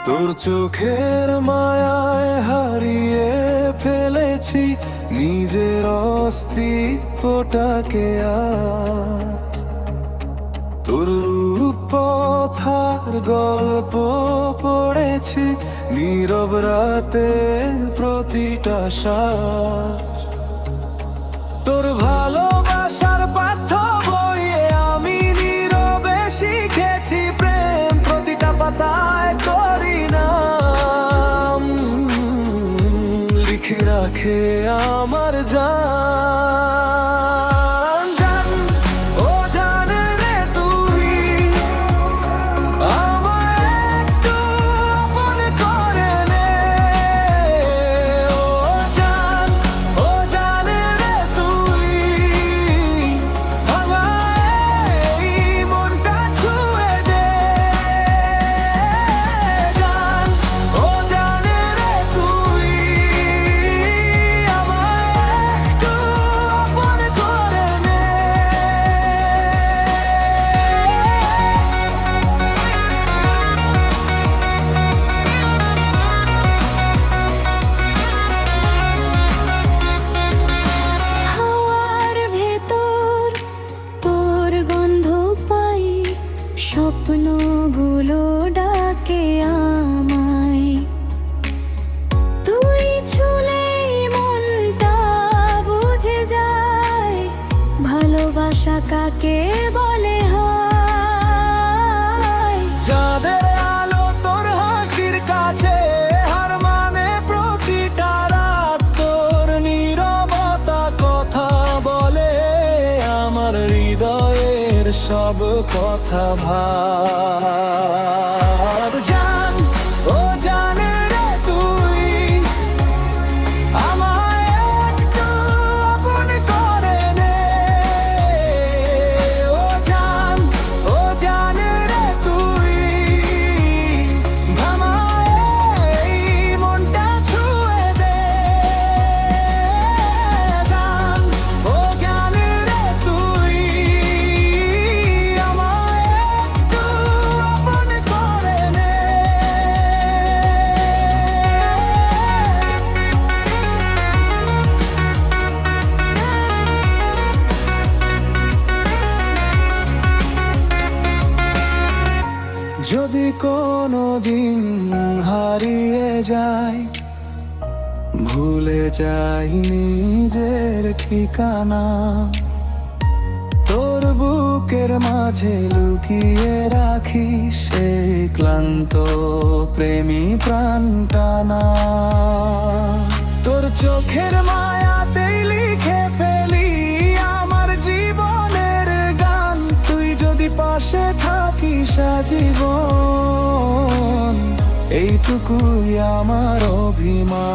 তোর চোখের মায়ায় হারিয়ে ফেলেছি নিজের অস্তিত্বটাকে আজ। তোর রূপকথার গল্প পড়েছি নীরব রাতে প্রতিটা শ্বাস। তোর ভালোবাসার পাঠ্য বইয়ে আমি নীরবে শিখেছি প্রেম প্রতিটা পাতায় করি নাম, লিখে রাখে আমার জান। জান, ও জান রে তুই আমায় একটু আপন করে নে। ও জান, ও জান রে তুই আমায় এই মনটা ছুঁয়ে দে। জান, ও জান রে তুই আমায় একটু আপন করে নে। হাওয়ার ভেতর তোর গন্ধ পাই, স্বপ্নগুলো ডাকে আমায়। তুই ছুলেই মনটা বুঝে যায়, ভালোবাসা কাকে বলে হয়। চাঁদের আলো তোর হাসির কাছে হার মানে প্রতিটা রাত। তোর নীরবতা কথা বলে আমার হৃদয়ের সব কথা ভাব। জান, ও জান রে তুই আমায় একটু আপন করে নে। ও জান, ও জান রে তুই আমায় এই মনটা ছুঁয়ে দে। জান, ও জান রে তুই আমায় একটু আপন করে নে। যদি কোনোদিন হারিয়ে যাই, ভুলে যাই নিজের ঠিকানা, তোর বুকের মাঝে লুকিয়ে রাখি সেই ক্লান্ত প্রেমী প্রাণটানা। তোর চোখের মায়াতেই লিখে ফেলি আমার জীবনের গান। তুই যদি পাশে থাকিস আজীবন, এইটুকুই আমার অভিমান।